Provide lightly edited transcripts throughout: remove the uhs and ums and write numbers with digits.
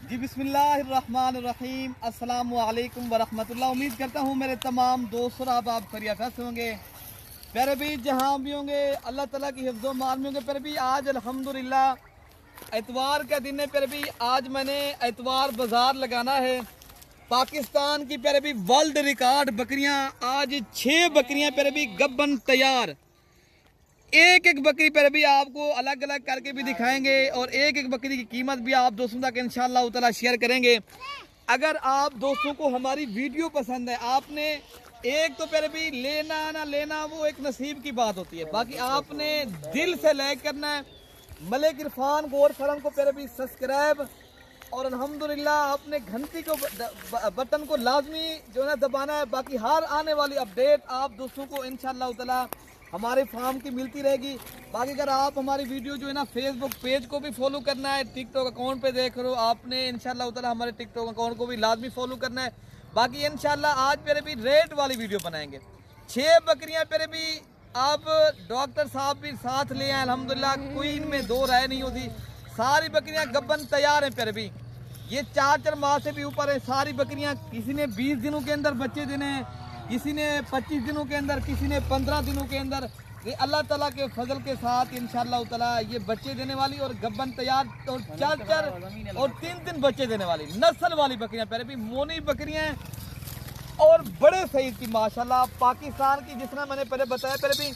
जी बिस्मिल्लाहिर्रहमानिर्रहीम, अस्सलामु अलैकुम वरहमतुल्लाह। उम्मीद करता हूँ मेरे तमाम दोस्त और आप खैरियत होंगे। प्यारे भी जहाँ भी होंगे अल्लाह ताला की हिफ्ज़ो मान में होंगे। प्यारे भी आज अल्हम्दुलिल्लाह एतवार का दिन है। प्यारे भी आज मैंने एतवार बाज़ार लगाना है। पाकिस्तान की प्यारे भी वर्ल्ड रिकॉर्ड बकरियाँ, आज 6 बकरियाँ प्यारे भी गब्बन तैयार। एक एक बकरी पर भी आपको अलग अलग करके भी दिखाएंगे और एक एक बकरी की कीमत भी आप दोस्तों तक इंशाअल्लाह ताला शेयर करेंगे। अगर आप दोस्तों को हमारी वीडियो पसंद है, आपने एक तो पर भी लेना ना लेना वो एक नसीब की बात होती है, बाकी आपने दिल से लाइक करना है। मलिक इरफान गोर फरम को पर भी सब्सक्राइब और अल्हम्दुलिल्लाह अपने घंटी को बटन को लाजमी जो है दबाना है। बाकी हर आने वाली अपडेट आप दोस्तों को इंशाअल्लाह ताला हमारे फार्म की मिलती रहेगी। बाकी अगर आप हमारी वीडियो जो है ना फेसबुक पेज को भी फॉलो करना है, टिकटॉक अकाउंट पे देख रहे हो आपने इंशाल्लाह ताला हमारे टिकटॉक अकाउंट को भी लाजमी फॉलो करना है। बाकी इंशाल्लाह आज मेरे भी रेट वाली वीडियो बनाएंगे। 6 बकरियां मेरे भी आप डॉक्टर साहब भी साथ ले आए अल्हम्दुलिल्लाह, कोई इनमें दो राय नहीं होती। सारी बकरियां गब्बन तैयार हैं प्यारे भी, ये 4 माह से भी ऊपर है सारी बकरियां। किसी ने 20 दिनों के अंदर बच्चे देने हैं, किसी ने 25 दिनों के अंदर, किसी ने 15 दिनों के अंदर। ये अल्लाह ताला के फजल के साथ इंशाअल्लाह ताला ये बच्चे देने वाली और गब्बन तैयार और 4 और 3 बच्चे देने वाली नस्ल वाली बकरियां प्यारे भी मोनी बकरियां हैं और बड़े सही की माशाल्लाह। पाकिस्तान की जिस तरह मैंने पहले बताया प्यारे भी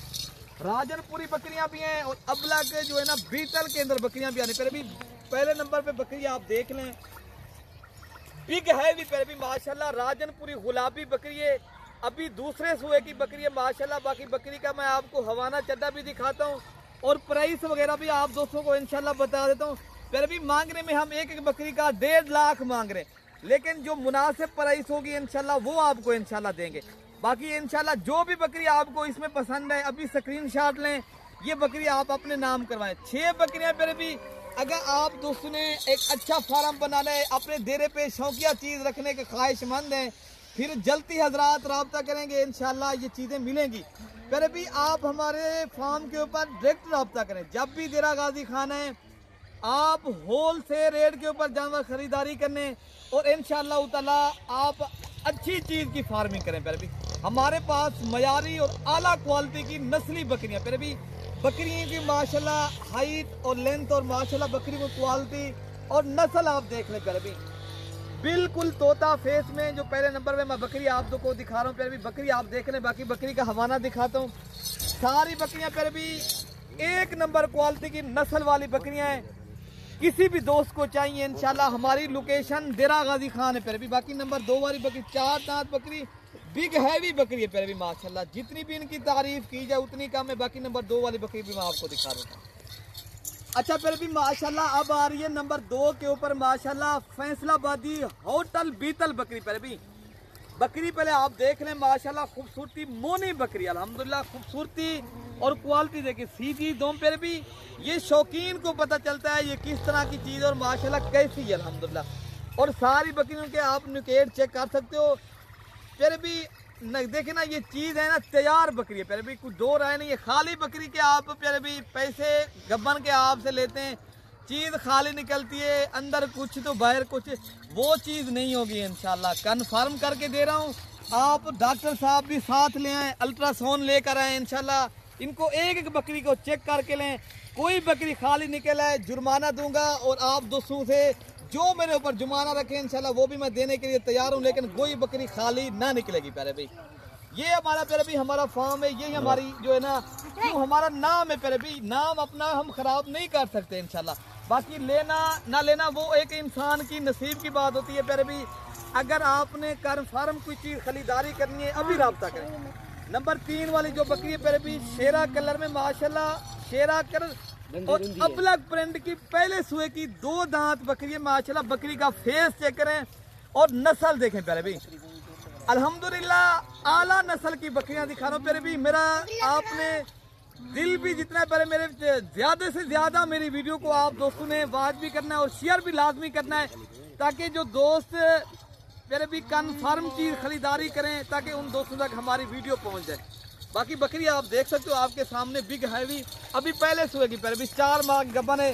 राजनपुरी बकरियां भी हैं और अबला के जो है ना बीतल के अंदर बकरियां भी आने प्यारे भी। पहले नंबर पे बकरी आप देख लें, बिग है भी प्यारे भी माशाल्लाह, राजनपुरी गुलाबी बकरी है। अभी दूसरे सुए की बकरी है माशाल्लाह। बाकी बकरी का मैं आपको हवाना चड्डा भी दिखाता हूँ और प्राइस वगैरह भी आप दोस्तों को इंशाल्लाह बता देता हूँ। फिर भी मांगने में हम एक एक बकरी का 1.5 लाख मांग रहे हैं, लेकिन जो मुनासिब प्राइस होगी इंशाल्लाह वो आपको इंशाल्लाह देंगे। बाकी इंशाल्लाह जो भी बकरी आपको इसमें पसंद है अभी स्क्रीनशॉट लें, ये बकरी आप अपने नाम करवाएं। 6 बकरियां फिर भी अगर आप दोस्तों ने एक अच्छा फार्म बनाना है, अपने डेरे पे शौकिया चीज़ रखने के ख्वाहिशमंद हैं, फिर जल्दी हजरात रब्ता करेंगे इंशाल्लाह ये चीज़ें मिलेंगी। फिर भी आप हमारे फार्म के ऊपर डायरेक्ट रब्ता करें। जब भी देरा गाजी खाना है आप होल से रेट के ऊपर जानवर खरीदारी करने और इंशाल्लाह ताला आप अच्छी चीज़ की फार्मिंग करें। फिर भी हमारे पास मयारी और आला क्वालिटी की नस्ली बकरियाँ, फिर भी बकरियों की माशाल्लाह हाइट और लेंथ और माशाल्लाह बकरी को क्वालिटी और नस्ल आप देख लें। फिर भी बिल्कुल तोता फेस में जो पहले नंबर पे मैं बकरी आप को दिखा रहा हूँ, फिर भी बकरी आप देख लें। बाकी बकरी का हवाना दिखाता हूँ। सारी बकरियां फिर भी 1 नंबर क्वालिटी की नस्ल वाली बकरियां हैं। किसी भी दोस्त को चाहिए इंशाल्लाह हमारी लोकेशन देरा गाजी खान है। फिर भी बाकी नंबर 2 वाली बकरी 4 दांत बकरी बिग हैवी बकरी है। फिर भी माशाल्लाह जितनी भी इनकी तारीफ की जाए उतनी कम है। बाकी नंबर 2 वाली बकरी भी मैं आपको दिखा रहा हूँ। अच्छा फिर भी माशाल्लाह अब आ रही है नंबर 2 के ऊपर माशाल्लाह फैसलाबादी होटल बीतल बकरी। पर भी बकरी पहले आप देख लें माशाल्लाह खूबसूरती मोनी बकरी अल्हम्दुलिल्लाह, खूबसूरती और क्वालिटी देखिए सीधी दम। पर भी ये शौकीन को पता चलता है ये किस तरह की चीज़ और माशाल्लाह कैसी है अल्हम्दुलिल्लाह। और सारी बकरियों के आप नुकेट चेक कर सकते हो। फिर भी देखे ना ये चीज़ है ना तैयार बकरी है। फिर भी कुछ दो राय नहीं है, खाली बकरी के आप फिर भी पैसे गब्बन के आपसे लेते हैं, चीज़ खाली निकलती है, अंदर कुछ तो बाहर कुछ, वो चीज़ नहीं होगी इंशाल्लाह। कन्फर्म करके दे रहा हूँ। आप डॉक्टर साहब भी साथ ले आएँ, अल्ट्रासाउंड लेकर आएँ इंशाल्लाह। इनको एक एक बकरी को चेक करके लें, कोई बकरी खाली निकल आए जुर्माना दूंगा और आप दोस्तों से जो मेरे ऊपर जुर्माना रखे इंशाल्लाह वो भी मैं देने के लिए तैयार हूँ, लेकिन कोई बकरी खाली ना निकलेगी। प्यारे भाई ये हमारा प्यारे भाई हमारा फार्म है, यही हमारी जो है ना क्यों हमारा नाम है। प्यारे भाई नाम अपना हम खराब नहीं कर सकते इंशाल्लाह। बाकी लेना ना लेना वो एक इंसान की नसीब की बात होती है। प्यारे भाई अगर आपने कन्फर्म कोई चीज़ खरीदारी करनी है अभी रब्ता करें। नंबर 3 वाली जो बकरी है प्यारे भाई शेरा कलर में माशाल्लाह, शेरा कलर और अबलग प्रिंट की पहले सुए की 2 दांत बकरी है माशाल्लाह। बकरी का फेस चेक करें और नस्ल देखें प्यारे भी अल्हम्दुलिल्लाह आला नस्ल की बकरियां दिखा रहा हूँ। प्यारे भी मेरा आपने दिल भी जितना पहले मेरे ज़्यादा से ज़्यादा मेरी वीडियो को आप दोस्तों ने वाच भी करना है और शेयर भी लाजमी करना है, ताकि जो दोस्त मेरे भी कन्फर्म चीज़ खरीदारी करें ताकि उन दोस्तों तक हमारी वीडियो पहुँच जाए। बाकी बकरी आप देख सकते हो आपके सामने बिग हैवी अभी पहले सुएगी। पहले भी 4 माह गबन है,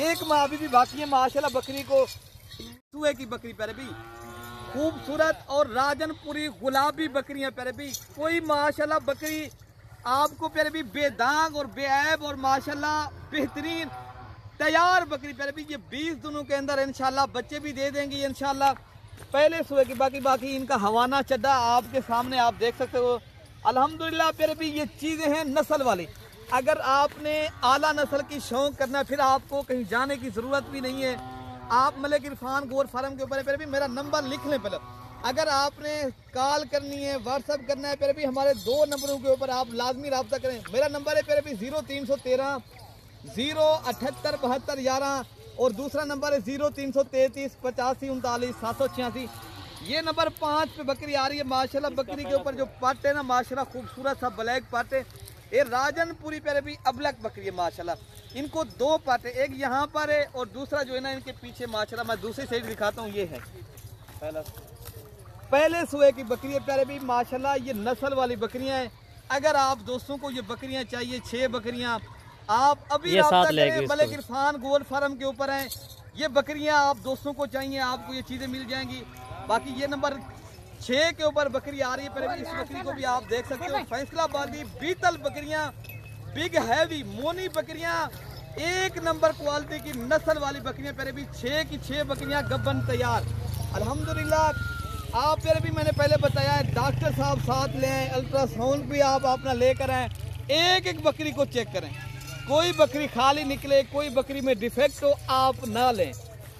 1 माह अभी भी बाकी है माशाल्लाह। बकरी को सुए की बकरी प्यारे भी खूबसूरत और राजनपुरी गुलाबी बकरियां प्यारे भी, कोई माशाल्लाह बकरी आपको प्यारे भी बेदाग और बेऐब और माशाल्लाह बेहतरीन तैयार बकरी प्यारे भी। ये 20 दिनों के अंदर इंशाल्लाह बच्चे भी दे देंगी इंशाल्लाह। पहले सुए की बाकी इनका हवाना चड्डा आपके सामने आप देख सकते हो। अल्हम्दुलिल्लाह प्यारे भी ये चीज़ें हैं नस्ल वाली। अगर आपने आला नस्ल की शौक करना है फिर आपको कहीं जाने की ज़रूरत भी नहीं है। आप मलिक इरफान गोर फार्म के ऊपर प्यारे भी मेरा नंबर लिख लें पहले। अगर आपने कॉल करनी है व्हाट्सअप करना है प्यारे भी हमारे 2 नंबरों के ऊपर आप लाजमी रब्ता करें। मेरा नंबर है प्यारे भी 0313 078 72 11 और दूसरा नंबर है 0333 85 39 786। ये नंबर 5 पे बकरी आ रही है माशाल्लाह। बकरी के ऊपर जो पट है ना माशाल्लाह खूबसूरत सा ब्लैक पट है। ये राजनपुरी प्यारे भी अबलक बकरी है माशाल्लाह। इनको 2 पट है, एक यहाँ पर है और दूसरा जो है ना इनके पीछे माशाल्लाह। मैं दूसरी साइड दिखाता हूँ, ये है पहले सुए की बकरी है प्यारे भी माशाल्लाह। ये नस्ल वाली बकरियां हैं। अगर आप दोस्तों को ये बकरियां चाहिए 6 बकरियां आप अभी मलिक इरफान गोल फार्म के ऊपर हैं। ये बकरियां आप दोस्तों को चाहिए आपको ये चीज़ें मिल जाएंगी। बाकी ये नंबर 6 के ऊपर बकरी आ रही है प्यारे। इस बकरी को भी आप देख सकते हो। फैसलाबादी बीतल बकरियां, बिग हैवी मोनी बकरियां, 1 नंबर क्वालिटी की नस्ल वाली बकरियां प्यारे भी। 6 की 6 बकरियां गब्बन तैयार अल्हम्दुलिल्लाह। आप प्यारे भी मैंने पहले बताया है डॉक्टर साहब साथ लें, अल्ट्रासाउंड भी आप अपना लेकर आएँ, एक बकरी को चेक करें। कोई बकरी खाली निकले, कोई बकरी में डिफेक्ट हो आप ना लें।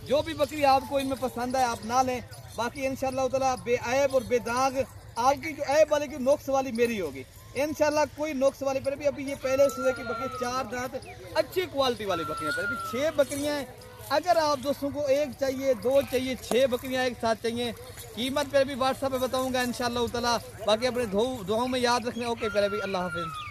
जो भी बकरी आपको इनमें पसंद है आप ना लें। बाकी इंशाल्लाह ताला बेऐब और बेदाग आपकी जो ऐब वाली की नुक्स वाली मेरी होगी इंशाल्लाह। कोई नुक्स वाली पर भी अभी ये पहले सुबह की बकरी 4 दांत अच्छी क्वालिटी वाली बकरियां पर भी 6 बकरियां हैं। अगर आप दोस्तों को 1 चाहिए 2 चाहिए 6 बकरियां एक साथ चाहिए, कीमत पर भी व्हाट्सएप पे बताऊंगा इंशाल्लाह ताला। बाकी अपने दुआओं में याद रखना। ओके पर भी अल्लाह हाफिज़।